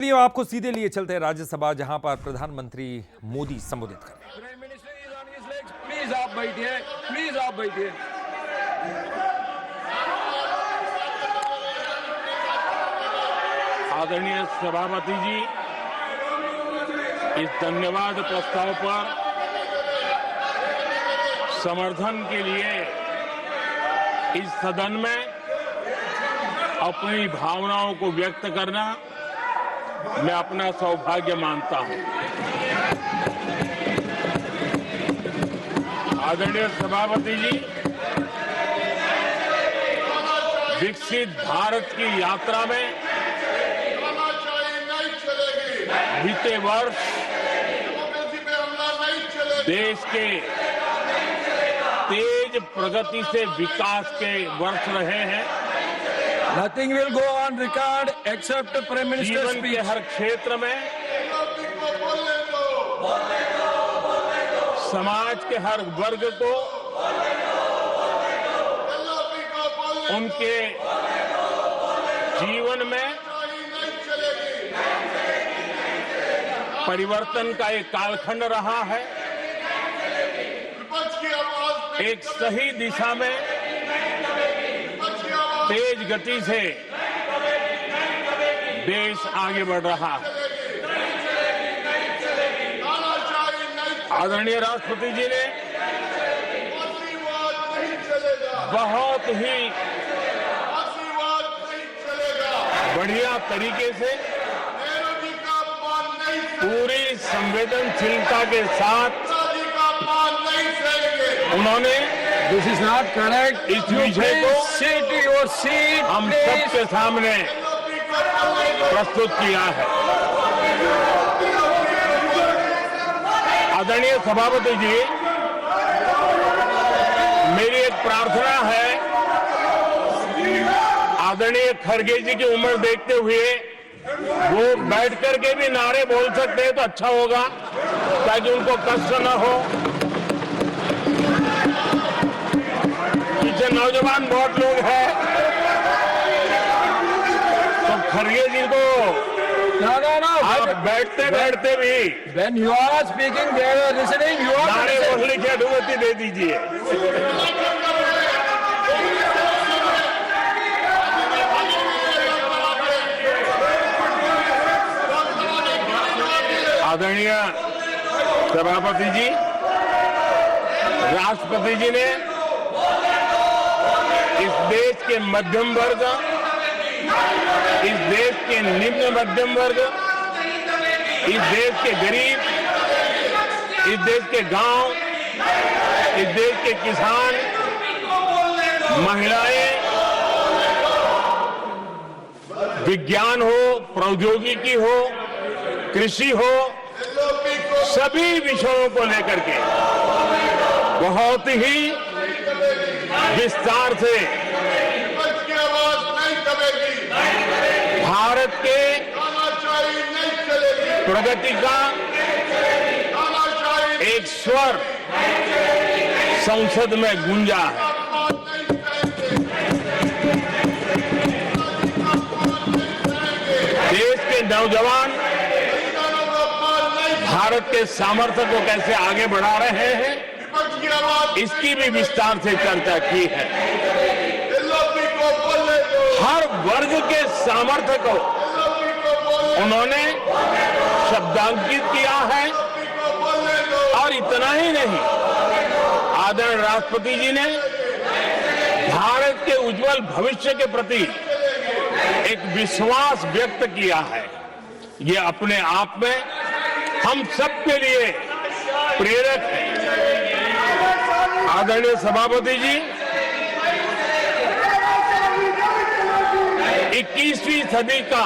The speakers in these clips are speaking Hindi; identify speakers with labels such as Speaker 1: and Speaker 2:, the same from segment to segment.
Speaker 1: चलिए आपको सीधे लिए चलते हैं राज्यसभा, जहां पर प्रधानमंत्री मोदी संबोधित कर रहे हैं।
Speaker 2: प्लीज आप बैठिए, प्लीज आप बैठिए। आदरणीय सभापति जी, इस धन्यवाद प्रस्ताव पर समर्थन के लिए इस सदन में अपनी भावनाओं को व्यक्त करना मैं अपना सौभाग्य मानता हूं। आदरणीय सभापति जी, विकसित भारत की यात्रा में बीते वर्ष देश के तेज प्रगति से विकास के वर्ष रहे हैं।
Speaker 3: Nothing will go on record except the Prime Minister's
Speaker 2: जीवन
Speaker 3: speech.
Speaker 2: के हर क्षेत्र में, समाज के हर वर्ग को उनके जीवन में परिवर्तन का एक कालखंड रहा है। एक सही दिशा में तेज गति से देश आगे बढ़ रहा है। आदरणीय राष्ट्रपति जी ने बहुत ही बढ़िया तरीके से पूरी संवेदनशीलता के साथ उन्होंने
Speaker 3: This is not correct.
Speaker 2: इस विषय को
Speaker 3: Sit to your seat.
Speaker 2: हम
Speaker 3: please.
Speaker 2: सबके सामने प्रस्तुत किया है। आदरणीय सभापति जी, मेरी एक प्रार्थना है, आदरणीय खड़गे जी की उम्र देखते हुए वो बैठ करके भी नारे बोल सकते हैं तो अच्छा होगा, ताकि उनको कष्ट न हो। पीछे नौजवान बहुत लोग हैं, तो खड़गे जी को
Speaker 3: No.
Speaker 2: आप बैठते बैठते भी
Speaker 3: When you are speaking, they are listening. You are
Speaker 2: नारे
Speaker 3: listening.
Speaker 2: बोलने की अनुमति दे दीजिए। आदरणीय सभापति जी, राष्ट्रपति जी ने इस देश के मध्यम वर्ग, इस देश के निम्न मध्यम वर्ग, इस देश के गरीब, इस देश के गांव, इस देश के किसान, महिलाएं, विज्ञान हो, प्रौद्योगिकी हो, कृषि हो, सभी विषयों को लेकर के बहुत ही विस्तार से भारत के प्रगति का एक स्वर संसद में गूंजा है। देश के नौजवान भारत के सामर्थ्य को कैसे आगे बढ़ा रहे हैं, इसकी भी विस्तार से चर्चा की है। हर वर्ग के सामर्थ्य को उन्होंने शब्दांकित किया है, और इतना ही नहीं, आदरणीय राष्ट्रपति जी ने भारत के उज्जवल भविष्य के प्रति एक विश्वास व्यक्त किया है। ये अपने आप में हम सबके लिए प्रेरक है। आदरणीय सभापति जी, 21वीं सदी का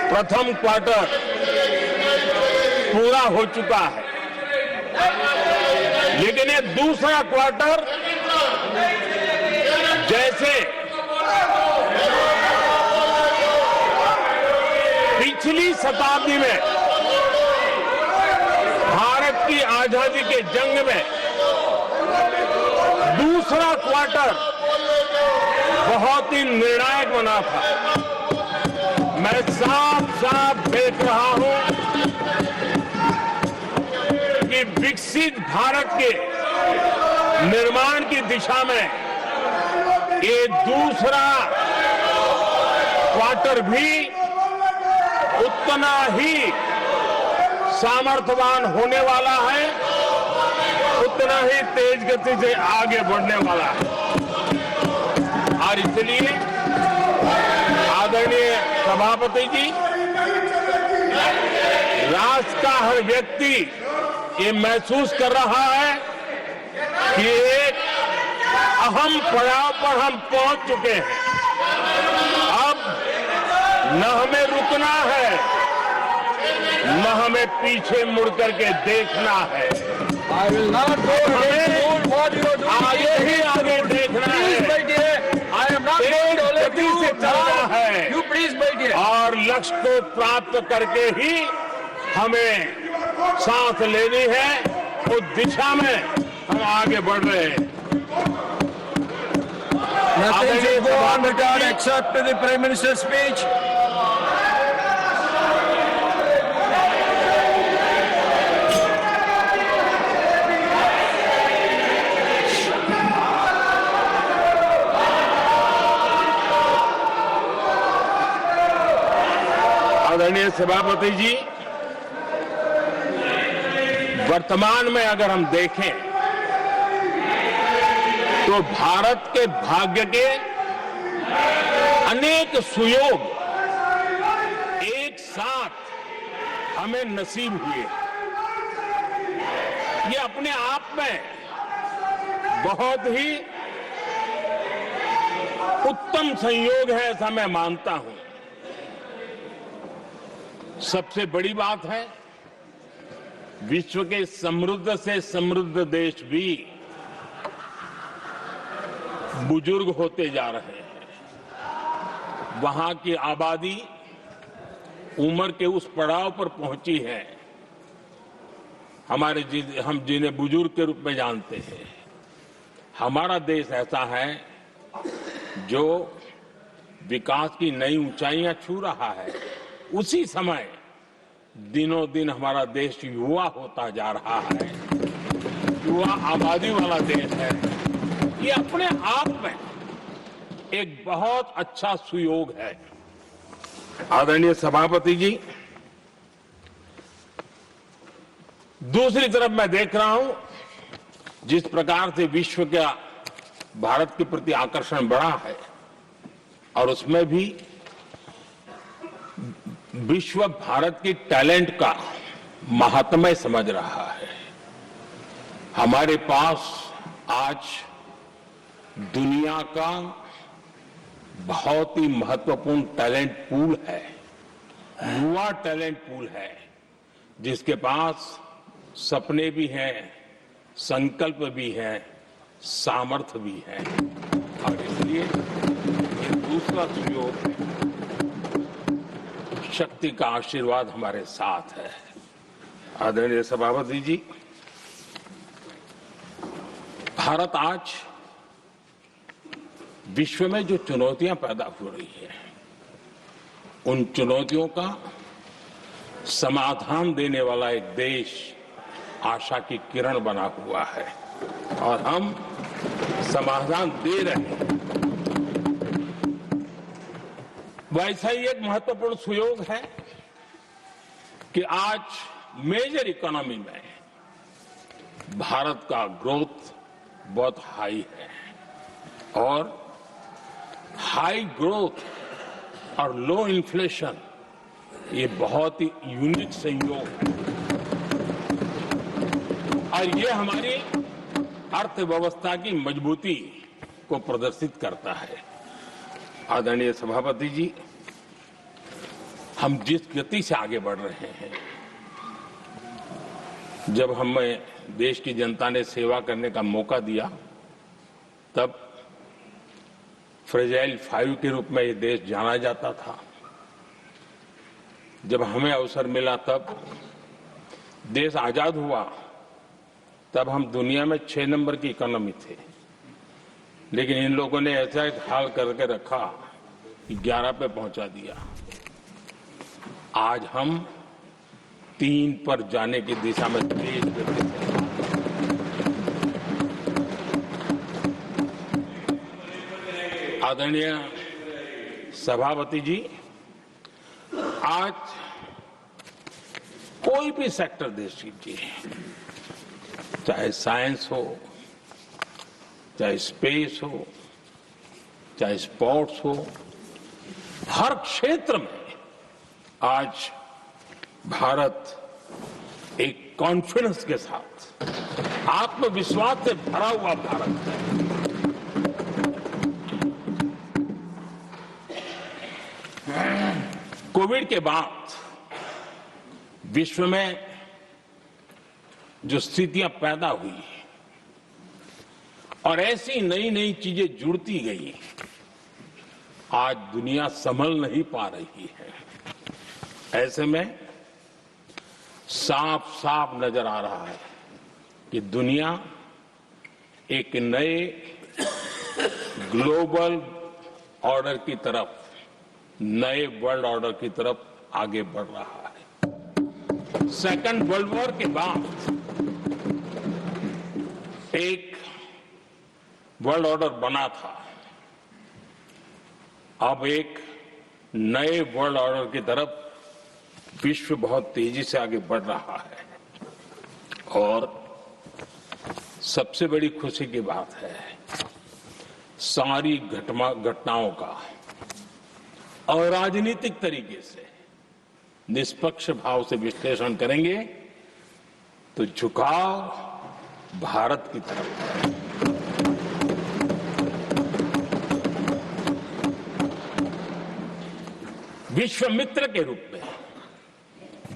Speaker 2: प्रथम क्वार्टर पूरा हो चुका है, लेकिन ये दूसरा क्वार्टर जैसे पिछली शताब्दी में भारत की आजादी के जंग में दूसरा क्वार्टर बहुत ही निर्णायक बना था। मैं साफ साफ देख रहा हूं कि विकसित भारत के निर्माण की दिशा में ये दूसरा क्वार्टर भी उतना ही सामर्थ्यवान होने वाला है, उतना ही तेज गति से आगे बढ़ने वाला है। और इसलिए आदरणीय सभापति जी, राष्ट्र का हर व्यक्ति ये महसूस कर रहा है कि एक अहम पड़ाव पर हम पहुंच चुके हैं। अब न हमें रुकना है, न हमें पीछे मुड़ करके देखना है।
Speaker 3: I will not go
Speaker 2: हमें
Speaker 3: what you are doing.
Speaker 2: आगे ही आगे देखना
Speaker 3: Please
Speaker 2: है,
Speaker 3: wait here. I am not going to let
Speaker 2: गति से
Speaker 3: you
Speaker 2: चलना
Speaker 3: now.
Speaker 2: है।
Speaker 3: You please wait here.
Speaker 2: और लक्ष्य को प्राप्त करके ही हमें सांस लेनी है, उस दिशा में हम आगे बढ़ रहे हैं।
Speaker 3: Nothing should go on record except the Prime Minister's speech.
Speaker 2: आदरणीय सभापति जी, वर्तमान में अगर हम देखें तो भारत के भाग्य के अनेक सुयोग एक साथ हमें नसीब हुए। ये अपने आप में बहुत ही उत्तम संयोग है, ऐसा मैं मानता हूं। सबसे बड़ी बात है, विश्व के समृद्ध से समृद्ध देश भी बुजुर्ग होते जा रहे हैं। वहां की आबादी उम्र के उस पड़ाव पर पहुंची है हम जिन्हें बुजुर्ग के रूप में जानते हैं। हमारा देश ऐसा है जो विकास की नई ऊंचाइयां छू रहा है। उसी समय दिनों दिन हमारा देश युवा होता जा रहा है, युवा आबादी वाला देश है। ये अपने आप में एक बहुत अच्छा सुयोग है। आदरणीय सभापति जी, दूसरी तरफ मैं देख रहा हूं जिस प्रकार से विश्व का भारत के प्रति आकर्षण बढ़ा है, और उसमें भी विश्व भारत की टैलेंट का महात्म्य समझ रहा है। हमारे पास आज दुनिया का बहुत ही महत्वपूर्ण टैलेंट पूल है, युवा टैलेंट पूल है, जिसके पास सपने भी हैं, संकल्प भी है, सामर्थ्य भी है। और इसलिए ये दूसरा सुयोग है। शक्ति का आशीर्वाद हमारे साथ है। आदरणीय सभापति जी, भारत आज विश्व में जो चुनौतियां पैदा हो रही हैं, उन चुनौतियों का समाधान देने वाला एक देश आशा की किरण बना हुआ है, और हम समाधान दे रहे हैं। वैसा ही एक महत्वपूर्ण सुयोग है कि आज मेजर इकोनॉमी में भारत का ग्रोथ बहुत हाई है, और हाई ग्रोथ और लो इन्फ्लेशन ये बहुत ही यूनिक संयोग है, और ये हमारी अर्थव्यवस्था की मजबूती को प्रदर्शित करता है। आदरणीय सभापति जी, हम जिस गति से आगे बढ़ रहे हैं, जब हमें देश की जनता ने सेवा करने का मौका दिया, तब फ्रेजाइल 5 के रूप में ये देश जाना जाता था। जब हमें अवसर मिला, तब देश आजाद हुआ, तब हम दुनिया में 6 नंबर की इकोनॉमी थे। लेकिन इन लोगों ने ऐसा एक हाल करके रखा कि 11 पे पहुंचा दिया। आज हम 3 पर जाने की दिशा में तेज गति से आदरणीय सभापति जी, आज कोई भी सेक्टर देश लीजिए, चाहे साइंस हो, चाहे स्पेस हो, चाहे स्पोर्ट्स हो, हर क्षेत्र में आज भारत एक कॉन्फिडेंस के साथ, आत्मविश्वास से भरा हुआ भारत है। कोविड के बाद विश्व में जो स्थितियां पैदा हुई और ऐसी नई नई चीजें जुड़ती गई, आज दुनिया संभल नहीं पा रही है। ऐसे में साफ साफ नजर आ रहा है कि दुनिया एक नए ग्लोबल ऑर्डर की तरफ, नए वर्ल्ड ऑर्डर की तरफ आगे बढ़ रहा है। सेकेंड वर्ल्ड वॉर के बाद एक वर्ल्ड ऑर्डर बना था, अब एक नए वर्ल्ड ऑर्डर की तरफ विश्व बहुत तेजी से आगे बढ़ रहा है। और सबसे बड़ी खुशी की बात है, सारी घटनाओं का अराजनीतिक तरीके से निष्पक्ष भाव से विश्लेषण करेंगे तो झुकाव भारत की तरफ है। विश्व मित्र के रूप में,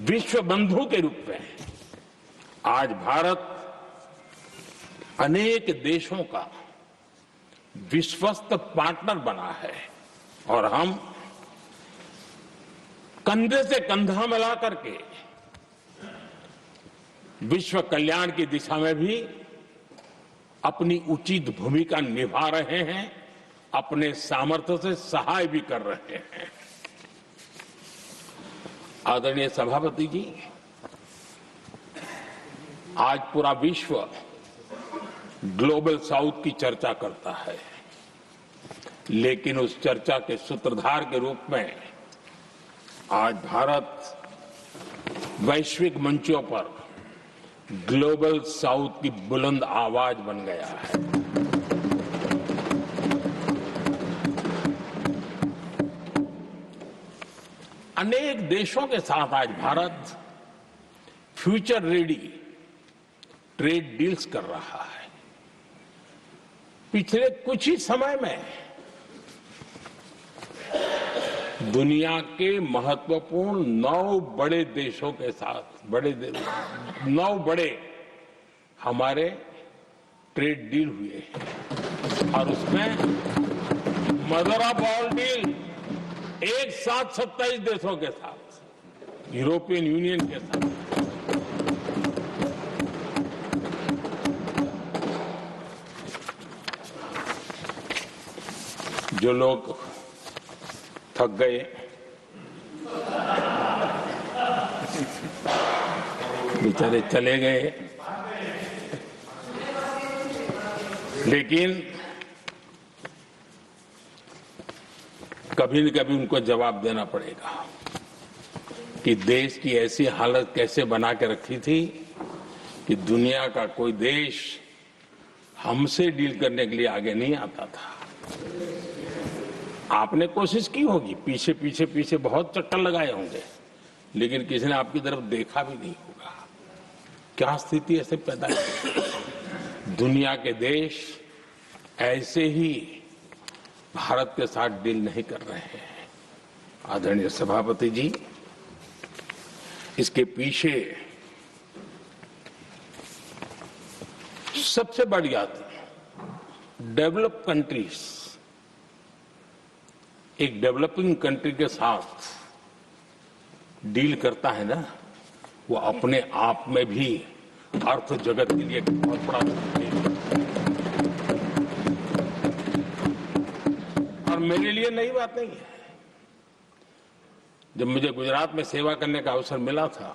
Speaker 2: विश्व बंधु के रूप में आज भारत अनेक देशों का विश्वस्त पार्टनर बना है और हम कंधे से कंधा मिला करके विश्व कल्याण की दिशा में भी अपनी उचित भूमिका निभा रहे हैं, अपने सामर्थ्य से सहाय भी कर रहे हैं। आदरणीय सभापति जी, आज पूरा विश्व ग्लोबल साउथ की चर्चा करता है, लेकिन उस चर्चा के सूत्रधार के रूप में आज भारत वैश्विक मंचों पर ग्लोबल साउथ की बुलंद आवाज बन गया है। अनेक देशों के साथ आज Bharat future ready trade deals कर रहा है। पिछले कुछ ही समय में दुनिया के महत्वपूर्ण 9 बड़े देशों के साथ 9 बड़े हमारे ट्रेड डील हुए हैं और उसमें मदर ऑफ ऑल डील एक साथ 27 देशों के साथ, यूरोपियन यूनियन के साथ। जो लोग थक गए, बेचारे चले गए, लेकिन कभी न कभी उनको जवाब देना पड़ेगा कि देश की ऐसी हालत कैसे बना के रखी थी कि दुनिया का कोई देश हमसे डील करने के लिए आगे नहीं आता था। आपने कोशिश की होगी, पीछे पीछे पीछे बहुत चक्कर लगाए होंगे, लेकिन किसी ने आपकी तरफ देखा भी नहीं होगा। क्या स्थिति ऐसे पैदा है? दुनिया के देश ऐसे ही भारत के साथ डील नहीं कर रहे हैं। आदरणीय सभापति जी, इसके पीछे सबसे बड़ी बात, डेवलप कंट्रीज एक डेवलपिंग कंट्री के साथ डील करता है ना, वो अपने आप में भी अर्थ जगत के लिए एक बहुत बड़ा है। और मेरे लिए नई बात नहीं है। जब मुझे गुजरात में सेवा करने का अवसर मिला था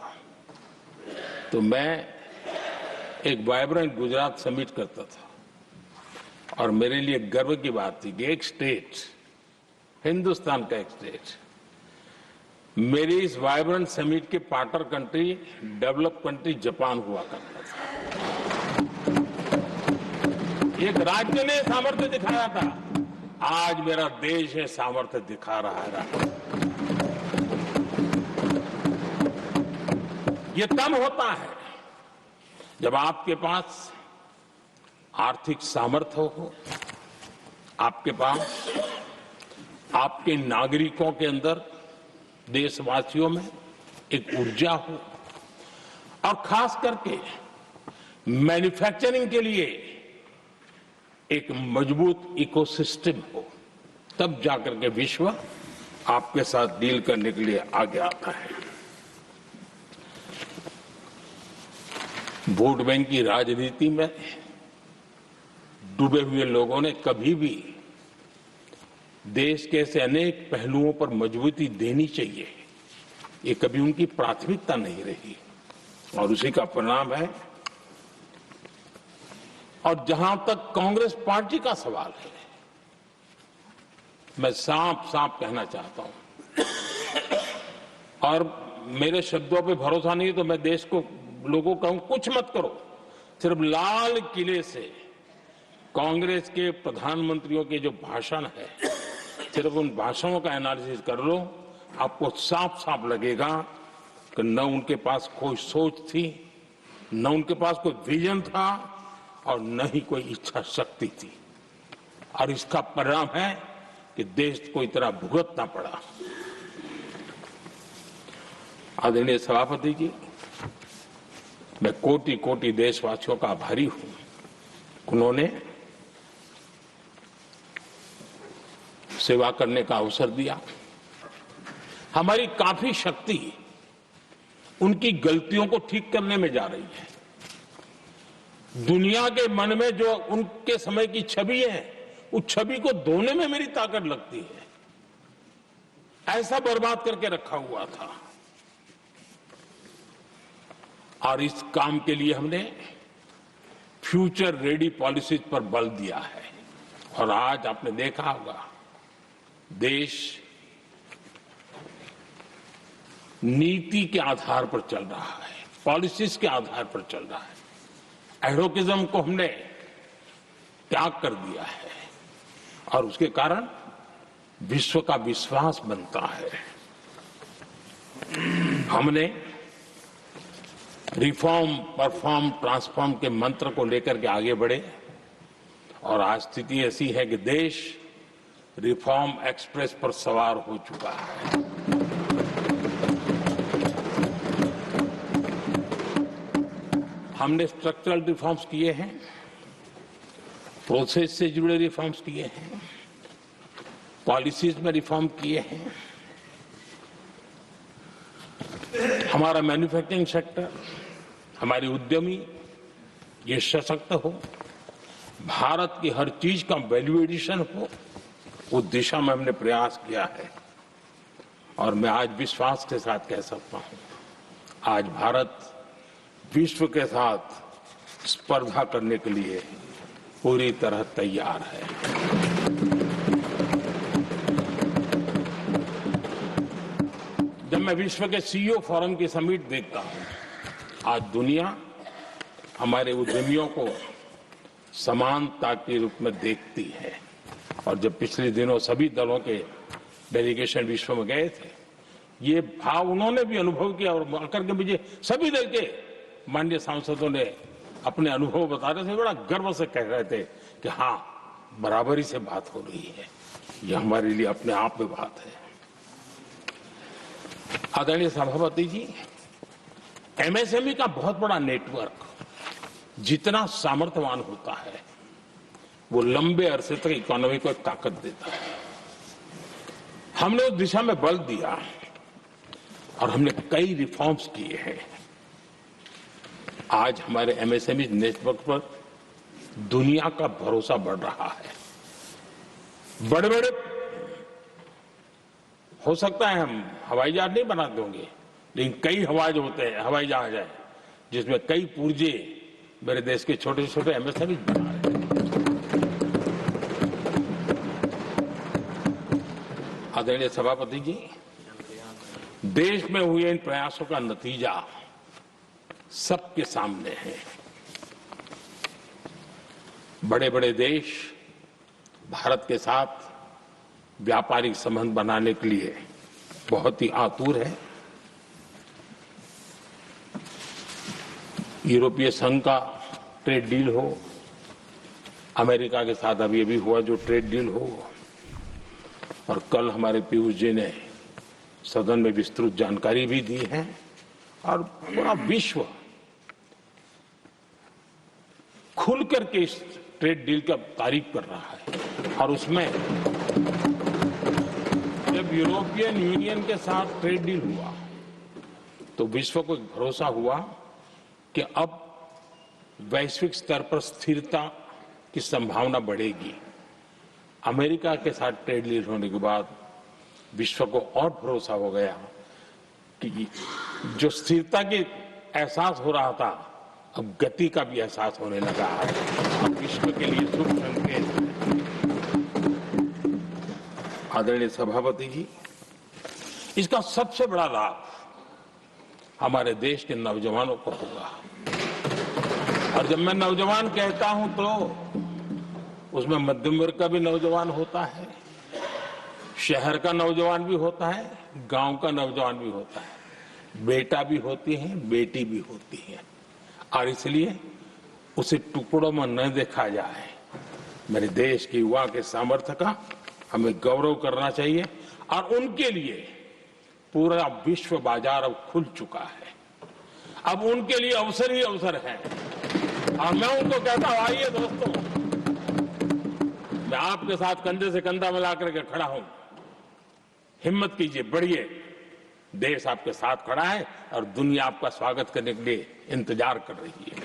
Speaker 2: तो मैं एक वाइब्रेंट गुजरात समिट करता था और मेरे लिए गर्व की बात थी कि एक स्टेट, हिंदुस्तान का एक स्टेट, मेरी इस वाइब्रेंट समिट के partner country, develop country Japan हुआ करता था। एक राज्य ने सामर्थ्य दिखाया था, आज मेरा देश ये सामर्थ्य दिखा रहा है। ये तब होता है जब आपके पास आर्थिक सामर्थ्य हो, आपके पास आपके नागरिकों के अंदर, देशवासियों में एक ऊर्जा हो और खास करके मैन्युफैक्चरिंग के लिए एक मजबूत इकोसिस्टम हो, तब जाकर के विश्व आपके साथ डील करने के लिए आगे आता है। वोट बैंक की राजनीति में डूबे हुए लोगों ने कभी भी देश के ऐसे अनेक पहलुओं पर मजबूती देनी चाहिए, ये कभी उनकी प्राथमिकता नहीं रही और उसी का परिणाम है। और जहां तक कांग्रेस पार्टी का सवाल है, मैं साफ साफ कहना चाहता हूं और मेरे शब्दों पे भरोसा नहीं है तो मैं देश को, लोगों को कहूं कुछ मत करो, सिर्फ लाल किले से कांग्रेस के प्रधानमंत्रियों के जो भाषण है, सिर्फ उन भाषणों का एनालिसिस कर लो, आपको साफ साफ लगेगा कि न उनके पास कोई सोच थी, न उनके पास कोई विजन था और न ही कोई इच्छा शक्ति थी। और इसका परिणाम है कि देश को इतना भुगतना पड़ा। आदरणीय सभापति जी, मैं कोटि कोटि देशवासियों का आभारी हूं। उन्होंने सेवा करने का अवसर दिया। हमारी काफी शक्ति उनकी गलतियों को ठीक करने में जा रही है। दुनिया के मन में जो उनके समय की छवि है, उस छवि को धोने में मेरी ताकत लगती है। ऐसा बर्बाद करके रखा हुआ था और इस काम के लिए हमने फ्यूचर रेडी पॉलिसीज पर बल दिया है। और आज आपने देखा होगा, देश नीति के आधार पर चल रहा है, पॉलिसीज के आधार पर चल रहा है। एडोकिज्म को हमने त्याग कर दिया है और उसके कारण विश्व का विश्वास बनता है। हमने रिफॉर्म, परफॉर्म, ट्रांसफॉर्म के मंत्र को लेकर के आगे बढ़े और आज स्थिति ऐसी है कि देश रिफॉर्म एक्सप्रेस पर सवार हो चुका है। हमने स्ट्रक्चरल रिफॉर्म्स किए हैं, प्रोसेस से जुड़े रिफॉर्म्स किए हैं, पॉलिसीज में रिफॉर्म किए हैं। हमारा मैन्युफैक्चरिंग सेक्टर, हमारे उद्यमी ये सशक्त हो, भारत की हर चीज का वैल्यू एडिशन हो, उस दिशा में हमने प्रयास किया है। और मैं आज विश्वास के साथ कह सकता हूं, आज भारत विश्व के साथ स्पर्धा करने के लिए पूरी तरह तैयार है। जब मैं विश्व के सीईओ फोरम की समिट देखता हूं, आज दुनिया हमारे उद्यमियों को समानता के रूप में देखती है। और जब पिछले दिनों सभी दलों के डेलीगेशन विश्व में गए थे, ये भाव उन्होंने भी अनुभव किया और आकर के मुझे सभी दल के माननीय सांसदों ने अपने अनुभव बता रहे थे, बड़ा गर्व से कह रहे थे कि हाँ, बराबरी से बात हो रही है। ये हमारे लिए अपने आप में बात है। आदरणीय सभापति जी, एमएसएमई का बहुत बड़ा नेटवर्क जितना सामर्थ्यवान होता है, वो लंबे अरसे तक इकोनॉमी को ताकत देता है। हमने उस दिशा में बल दिया और हमने कई रिफॉर्म्स किए हैं। आज हमारे एमएसएमई नेटवर्क पर दुनिया का भरोसा बढ़ रहा है। बड़े बड़े हो सकता है हम हवाई जहाज नहीं बना दोगे, लेकिन कई हवाई जहाज है जिसमें कई पुर्जे मेरे देश के छोटे छोटे एमएसएमई बना रहे हैं। आदरणीय सभापति जी, देश में हुए इन प्रयासों का नतीजा सबके सामने है। बड़े बड़े देश भारत के साथ व्यापारिक संबंध बनाने के लिए बहुत ही आतुर है। यूरोपीय संघ का ट्रेड डील हो, अमेरिका के साथ अभी हुआ जो ट्रेड डील हो, और कल हमारे पीयूष जी ने सदन में विस्तृत जानकारी भी दी है, और पूरा विश्व खुल करके इस ट्रेड डील का तारीफ कर रहा है। और उसमें जब यूरोपियन यूनियन के साथ ट्रेड डील हुआ तो विश्व को एक भरोसा हुआ कि अब वैश्विक स्तर पर स्थिरता की संभावना बढ़ेगी। अमेरिका के साथ ट्रेड डील होने के बाद विश्व को और भरोसा हो गया कि जो स्थिरता की एहसास हो रहा था, अब गति का भी एहसास होने लगा है। अब विश्व के लिए शुभ संकेत है। आदरणीय सभापति जी, इसका सबसे बड़ा लाभ हमारे देश के नौजवानों को होगा। और जब मैं नौजवान कहता हूं तो उसमें मध्यम वर्ग का भी नौजवान होता है, शहर का नौजवान भी होता है, गांव का नौजवान भी होता है, बेटा भी होती है, बेटी भी होती है। और इसलिए उसे टुकड़ों में न देखा जाए। मेरे देश के युवा के सामर्थ्य का हमें गौरव करना चाहिए, और उनके लिए पूरा विश्व बाजार अब खुल चुका है। अब उनके लिए अवसर ही अवसर है। और मैं उनको कहता हूं, आइए दोस्तों, मैं आपके साथ कंधे से कंधा मिला करके खड़ा हूं। हिम्मत कीजिए, बढ़िए। देश आपके साथ खड़ा है और दुनिया आपका स्वागत करने के लिए इंतजार कर रही है।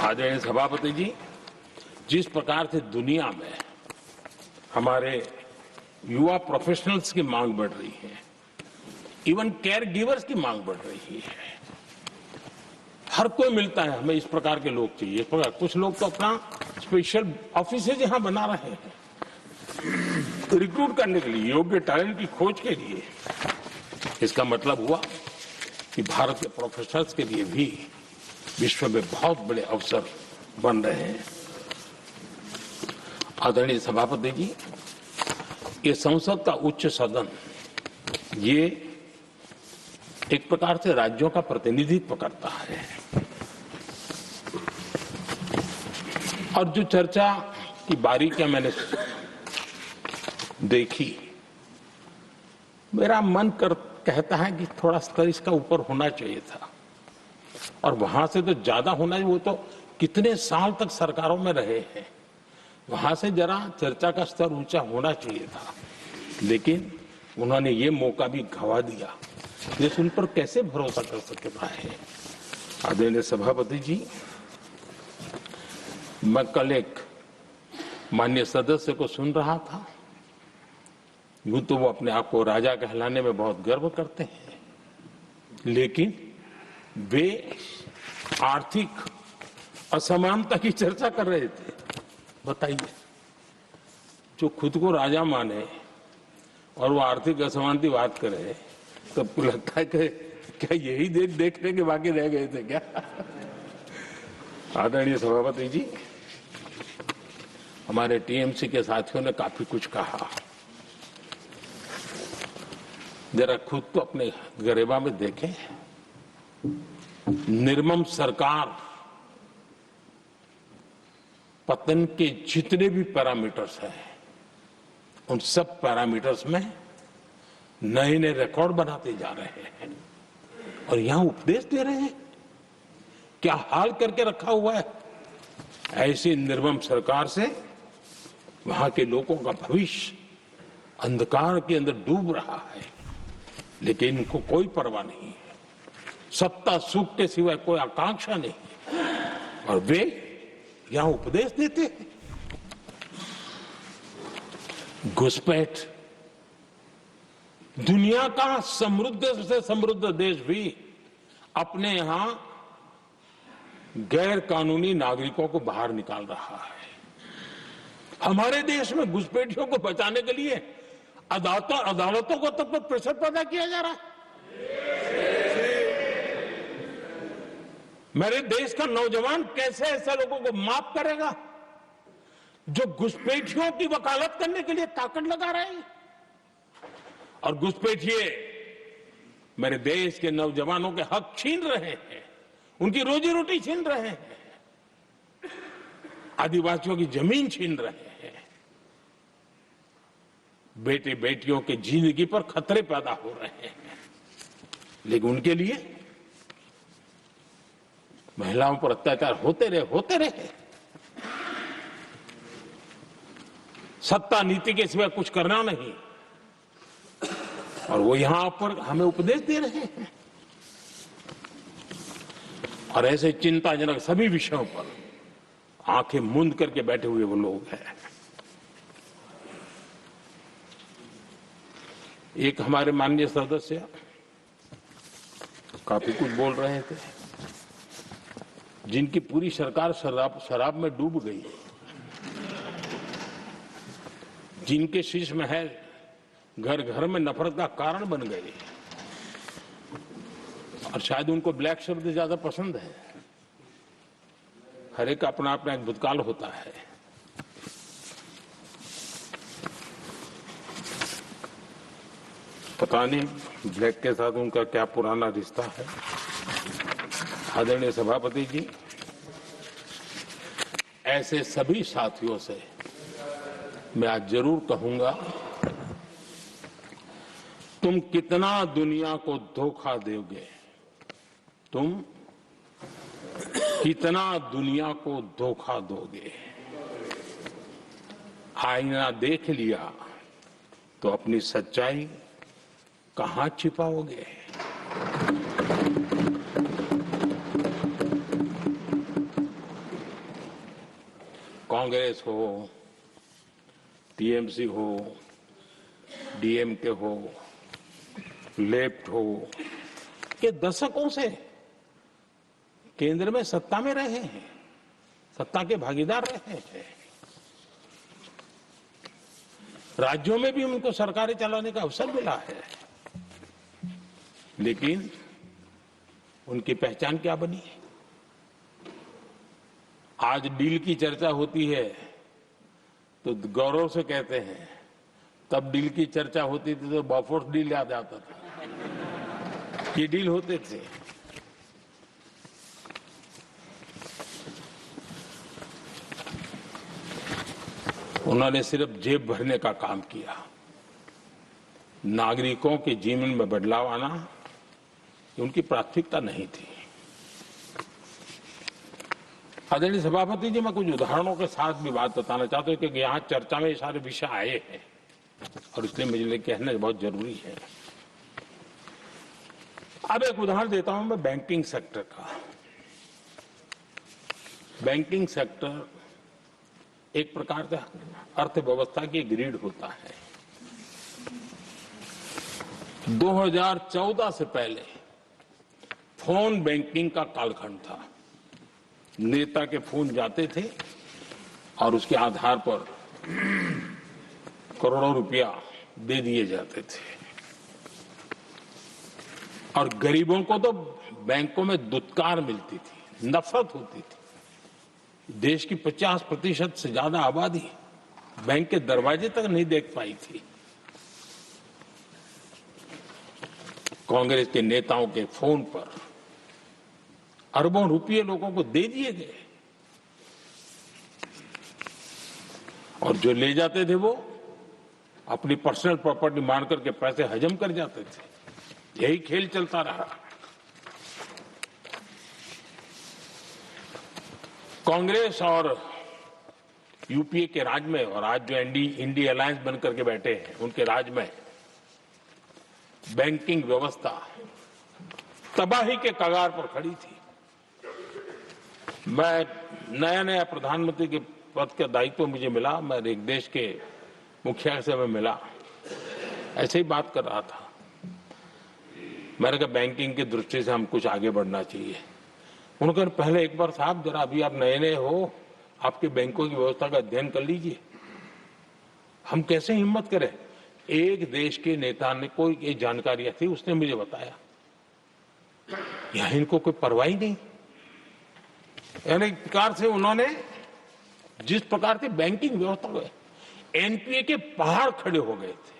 Speaker 2: आदरणीय सभापति जी, जिस प्रकार से दुनिया में हमारे युवा प्रोफेशनल्स की मांग बढ़ रही है, इवन केयर गिवर्स की मांग बढ़ रही है, हर कोई मिलता है हमें इस प्रकार के लोग चाहिए। कुछ लोग तो अपना स्पेशल ऑफिस यहां बना रहे हैं रिक्रूट करने के लिए, योग्य टैलेंट की खोज के लिए। इसका मतलब हुआ कि भारत के प्रोफेशनल्स के लिए भी विश्व में बहुत बड़े अवसर बन रहे हैं। आदरणीय सभापति जी, ये संसद का उच्च सदन, ये एक प्रकार से राज्यों का प्रतिनिधित्व करता है। और जो चर्चा की बारीकियां मैंने देखी, मेरा मन कहता है कि थोड़ा स्तर इसका ऊपर होना चाहिए था। और वहां से तो ज्यादा होना चाहिए, वो तो कितने साल तक सरकारों में रहे हैं, वहां से जरा चर्चा का स्तर ऊंचा होना चाहिए था। लेकिन उन्होंने ये मौका भी गंवा दिया। देश उन पर कैसे भरोसा कर सकता है। आदरणीय सभापति जी, मैं कल एक माननीय सदस्य को सुन रहा था। यूं तो वो अपने आप को राजा कहलाने में बहुत गर्व करते हैं, लेकिन वे आर्थिक असमानता की चर्चा कर रहे थे। बताइए, जो खुद को राजा माने और वो आर्थिक असमानता की बात करे, तो आपको लगता है कि क्या यही देखने के बाकी रह गए थे क्या? आदरणीय सभापति जी, हमारे टीएमसी के साथियों ने काफी कुछ कहा। जरा खुद तो अपने गरेबा में देखें। निर्मम सरकार पतन के जितने भी पैरामीटर्स हैं, उन सब पैरामीटर्स में नए नए रिकॉर्ड बनाते जा रहे हैं, और यहां उपदेश दे रहे हैं। क्या हाल करके रखा हुआ है। ऐसी निर्मम सरकार से वहां के लोगों का भविष्य अंधकार के अंदर डूब रहा है, लेकिन इनको कोई परवाह नहीं है। सत्ता सुख के सिवाय कोई आकांक्षा नहीं, और वे यहां उपदेश देते हैं। घुसपैठ, दुनिया का समृद्ध से समृद्ध देश भी अपने यहां गैर कानूनी नागरिकों को बाहर निकाल रहा है। हमारे देश में घुसपैठियों को बचाने के लिए अदालतों को तब तक प्रेशर पैदा किया जा रहा है। मेरे देश का नौजवान कैसे ऐसे लोगों को माफ करेगा जो घुसपैठियों की वकालत करने के लिए ताकत लगा रहे हैं? और घुसपैठिए मेरे देश के नौजवानों के हक छीन रहे हैं, उनकी रोजी रोटी छीन रहे हैं, आदिवासियों की जमीन छीन रहे हैं, बेटे बेटियों की जिंदगी पर खतरे पैदा हो रहे हैं। लेकिन उनके लिए महिलाओं पर अत्याचार होते रहे। सत्ता नीति के सिवा कुछ करना नहीं, और वो यहां पर हमें उपदेश दे रहे हैं। और ऐसे चिंताजनक सभी विषयों पर आंखें मूंद करके बैठे हुए वो लोग हैं। एक हमारे माननीय सदस्य काफी कुछ बोल रहे थे, जिनकी पूरी सरकार शराब में डूब गई, जिनके शीश में है घर घर में नफरत का कारण बन गए, और शायद उनको ब्लैक शब्द ज्यादा पसंद है। हर एक अपना अपना एक भूतकाल होता है। पता नहीं ब्लैक के साथ उनका क्या पुराना रिश्ता है। आदरणीय सभापति जी, ऐसे सभी साथियों से मैं आज जरूर कहूंगा, तुम कितना दुनिया को धोखा दोगे, तुम कितना दुनिया को धोखा दोगे। आईना देख लिया तो अपनी सच्चाई कहां छिपाओगे। कांग्रेस हो, टीएमसी हो, डीएमके हो, लेफ्ट हो, ये दशकों से केंद्र में सत्ता में रहे हैं, सत्ता के भागीदार रहे हैं। राज्यों में भी उनको सरकारें चलाने का अवसर मिला है, लेकिन उनकी पहचान क्या बनी? आज डील की चर्चा होती है तो गौरव से कहते हैं, तब डील की चर्चा होती थी तो बॉफोर्स डील याद आता था। ये डील होते थे। उन्होंने सिर्फ जेब भरने का काम किया। नागरिकों के जीवन में बदलाव आना उनकी प्राथमिकता नहीं थी। आदरणीय सभापति जी, मैं कुछ उदाहरणों के साथ भी बात बताना चाहता हूं, क्योंकि यहाँ चर्चा में ये सारे विषय आए हैं और इसलिए मुझे कहना बहुत जरूरी है। अब एक उदाहरण देता हूं मैं बैंकिंग सेक्टर का। बैंकिंग सेक्टर एक प्रकार का अर्थव्यवस्था की ग्रिड होता है। 2014 से पहले फोन बैंकिंग का कालखंड था। नेता के फोन जाते थे और उसके आधार पर करोड़ों रुपया दे दिए जाते थे, और गरीबों को तो बैंकों में दुत्कार मिलती थी, नफरत होती थी। देश की 50% से ज्यादा आबादी बैंक के दरवाजे तक नहीं देख पाई थी। कांग्रेस के नेताओं के फोन पर अरबों रुपये लोगों को दे दिए गए, और जो ले जाते थे वो अपनी पर्सनल प्रॉपर्टी मान करके पैसे हजम कर जाते थे। यही खेल चलता रहा। कांग्रेस और यूपीए के राज में, और आज जो इंडी अलायंस बन करके बैठे हैं, उनके राज में बैंकिंग व्यवस्था तबाही के कगार पर खड़ी थी। मैं नया प्रधानमंत्री के पद का दायित्व मुझे मिला। मैं एक देश के मुखिया से मैं मिला, ऐसे ही बात कर रहा था। मैंने कहा बैंकिंग की दृष्टि से हम कुछ आगे बढ़ना चाहिए। उन्होंने कहा पहले एक बार साहब जरा, अभी आप नए नए हो, आपके बैंकों की व्यवस्था का अध्ययन कर लीजिए। हम कैसे हिम्मत करें? एक देश के नेता ने कोई ये जानकारियां थी, उसने मुझे बताया, यहां इनको कोई परवाह ही नहीं। यानी प्रकार से उन्होंने जिस प्रकार से बैंकिंग व्यवस्था को, एनपीए के पहाड़ खड़े हो गए थे।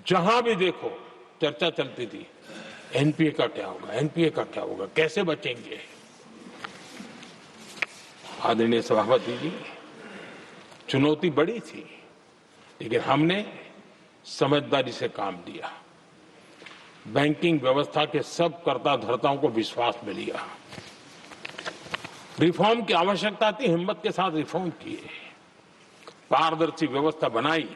Speaker 2: जहां भी देखो चर्चा चलती थी, एनपीए का क्या होगा, एनपीए का क्या होगा, कैसे बचेंगे। आदरणीय सभापति जी, चुनौती बड़ी थी, लेकिन हमने समझदारी से काम लिया। बैंकिंग व्यवस्था के सब कर्ता धर्ताओं को विश्वास में लिया। रिफॉर्म की आवश्यकता थी, हिम्मत के साथ रिफॉर्म किए, पारदर्शी व्यवस्था बनाई,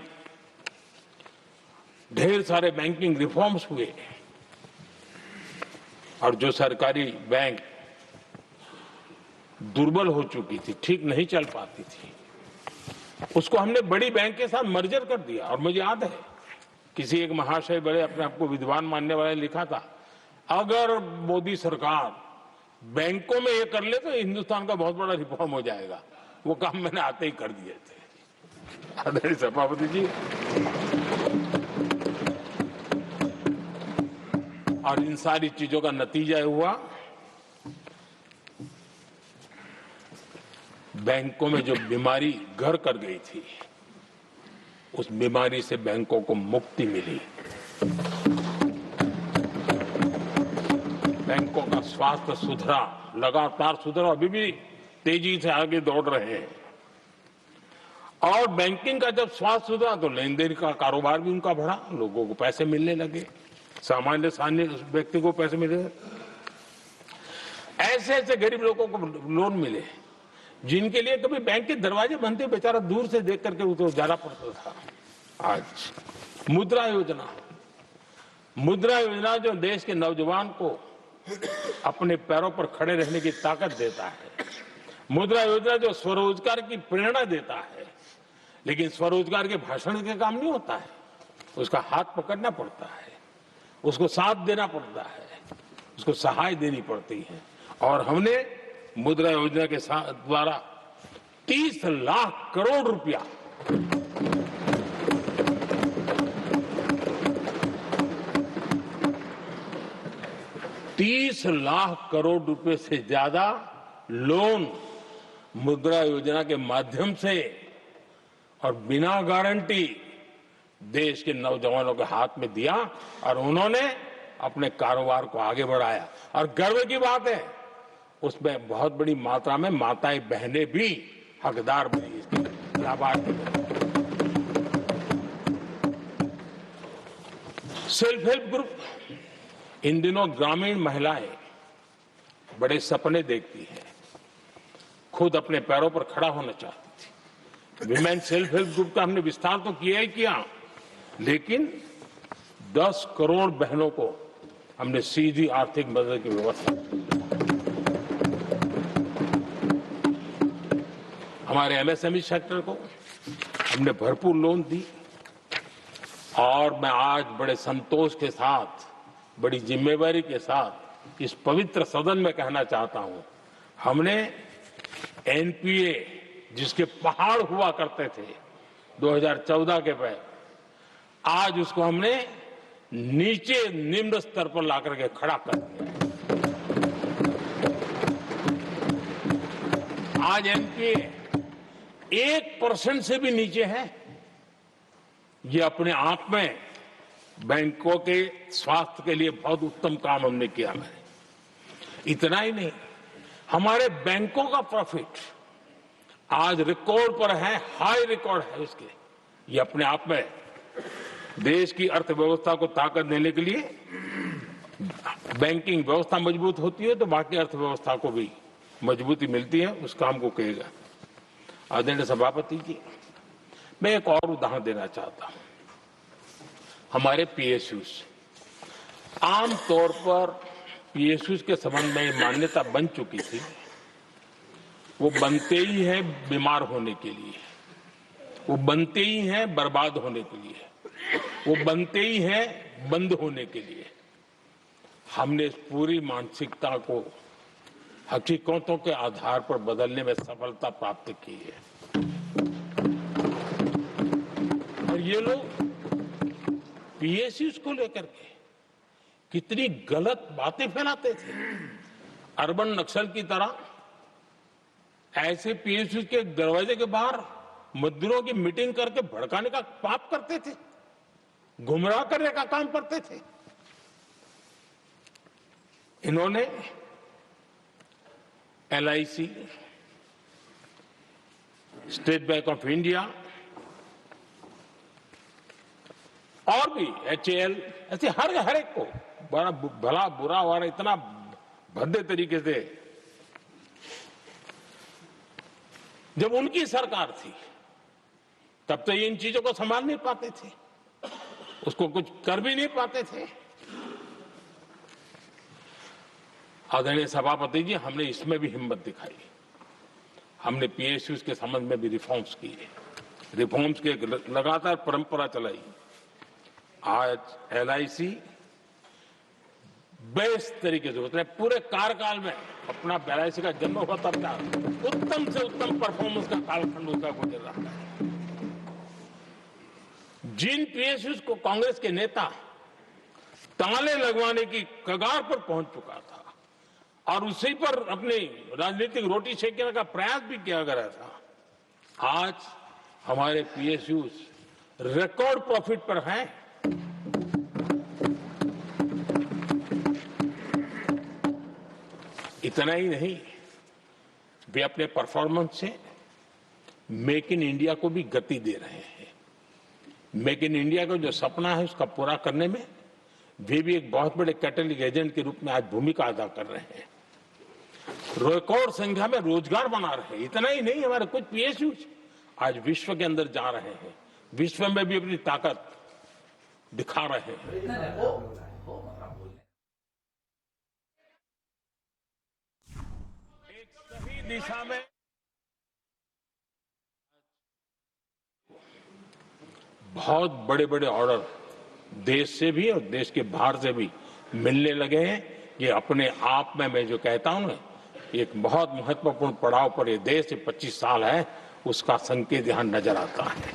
Speaker 2: ढेर सारे बैंकिंग रिफॉर्म्स हुए, और जो सरकारी बैंक दुर्बल हो चुकी थी, ठीक नहीं चल पाती थी, उसको हमने बड़ी बैंक के साथ मर्जर कर दिया। और मुझे याद है किसी एक महाशय, बड़े अपने आप को विद्वान मानने वाले, लिखा था, अगर मोदी सरकार बैंकों में ये कर ले तो हिंदुस्तान का बहुत बड़ा रिफॉर्म हो जाएगा। वो काम मैंने आते ही कर दिए थे। आदरणीय सभापति जी, और इन सारी चीजों का नतीजा हुआ, बैंकों में जो बीमारी घर कर गई थी, उस बीमारी से बैंकों को मुक्ति मिली। बैंकों का स्वास्थ्य सुधरा, लगातार सुधरा, अभी भी तेजी से आगे दौड़ रहे हैं। और बैंकिंग का जब स्वास्थ्य सुधरा तो लेन देन का कारोबार भी उनका बढ़ा, लोगों को पैसे मिलने लगे, सामान्य व्यक्ति को पैसे मिले। ऐसे ऐसे गरीब लोगों को लोन मिले जिनके लिए कभी बैंक के दरवाजे बंद थे, बेचारा दूर से देख करके उसे जाना पड़ता था। आज मुद्रा योजना, मुद्रा योजना जो देश के नौजवान को अपने पैरों पर खड़े रहने की ताकत देता है, मुद्रा योजना जो स्वरोजगार की प्रेरणा देता है, लेकिन स्वरोजगार के भाषण के काम नहीं होता है, उसका हाथ पकड़ना पड़ता है, उसको साथ देना पड़ता है, उसको सहाय देनी पड़ती है। और हमने मुद्रा योजना के द्वारा 30 लाख करोड़ रुपया से ज्यादा लोन मुद्रा योजना के माध्यम से और बिना गारंटी देश के नौजवानों के हाथ में दिया, और उन्होंने अपने कारोबार को आगे बढ़ाया। और गर्व की बात है, उसमें बहुत बड़ी मात्रा में माताएं बहनें भी हकदार बनी, लाभार्थी बनी। सेल्फ हेल्प ग्रुप, इन दिनों ग्रामीण महिलाएं बड़े सपने देखती हैं, खुद अपने पैरों पर खड़ा होना चाहती थी। विमेन सेल्फ हेल्प ग्रुप का हमने विस्तार तो किया ही किया, लेकिन 10 करोड़ बहनों को हमने सीधी आर्थिक मदद की व्यवस्था की। हमारे एमएसएमई सेक्टर को हमने भरपूर लोन दी, और मैं आज बड़े संतोष के साथ, बड़ी जिम्मेवारी के साथ इस पवित्र सदन में कहना चाहता हूं, हमने एनपीए जिसके पहाड़ हुआ करते थे 2014 के पहले, आज उसको हमने नीचे निम्न स्तर पर लाकर के खड़ा कर दिया। आज एनपीए 1% से भी नीचे है। ये अपने आप में बैंकों के स्वास्थ्य के लिए बहुत उत्तम काम हमने किया है। इतना ही नहीं, हमारे बैंकों का प्रॉफिट आज रिकॉर्ड पर है, हाई रिकॉर्ड है उसके। ये अपने आप में देश की अर्थव्यवस्था को ताकत देने के लिए, बैंकिंग व्यवस्था मजबूत होती है तो बाकी अर्थव्यवस्था को भी मजबूती मिलती है, उस काम को कहेगा। आदरणीय सभापति जी, मैं एक और उदाहरण देना चाहता हूं। हमारे पीएसयूज, आमतौर पर पीएसयूज के संबंध में मान्यता बन चुकी थी, वो बनते ही है बीमार होने के लिए, वो बनते ही हैं बर्बाद होने के लिए, वो बनते ही हैं बंद होने के लिए। हमने इस पूरी मानसिकता को हकीकतों के आधार पर बदलने में सफलता प्राप्त की है। और ये लोग पीएसयूज को लेकर के कितनी गलत बातें फैलाते थे। अर्बन नक्सल की तरह ऐसे पीएसयूज के दरवाजे के बाहर मजदूरों की मीटिंग करके भड़काने का पाप करते थे, गुमराह करने का काम करते थे। इन्होंने LIC, state bank of India और भी एचएएल, ऐसे हर एक को बड़ा भला बुरा और इतना भद्दे तरीके से, जब उनकी सरकार थी तब तो ये इन चीजों को संभाल नहीं पाते थे, उसको कुछ कर भी नहीं पाते थे। आदरणीय सभापति जी, हमने इसमें भी हिम्मत दिखाई। हमने पीएसयूज के संबंध में भी रिफॉर्म्स किए, रिफॉर्म्स की एक लगातार परंपरा चलाई। आज एलआईसी बेस्ट तरीके से उसने पूरे कार्यकाल में अपना एलआईसी का जन्म हुआ तब तक उत्तम से उत्तम परफॉर्मेंस का कालखंड उसका गुजर रहा है। जिन पीएसयूज को कांग्रेस के नेता ताले लगवाने की कगार पर पहुंच चुका था और उसी पर अपनी राजनीतिक रोटी सेकने का प्रयास भी किया गया था, आज हमारे पीएसयूज रिकॉर्ड प्रॉफिट पर हैं। इतना ही नहीं, वे अपने परफॉर्मेंस से मेक इन इंडिया को भी गति दे रहे हैं। मेक इन इंडिया का जो सपना है उसका पूरा करने में वे भी एक बहुत बड़े कैटलिक एजेंट के रूप में आज भूमिका अदा कर रहे हैं। रिकॉर्ड संख्या में रोजगार बना रहे हैं। इतना ही नहीं, हमारे कुछ पीएसयूज आज विश्व के अंदर जा रहे हैं, विश्व में भी अपनी ताकत दिखा रहे हैं। एक सही दिशा में बहुत बड़े बड़े ऑर्डर देश से भी और देश के बाहर से भी मिलने लगे हैं। ये अपने आप में मैं जो कहता हूं ना, एक बहुत महत्वपूर्ण पड़ाव पर ये देश 25 साल है, उसका संकेत यहां नजर आता है।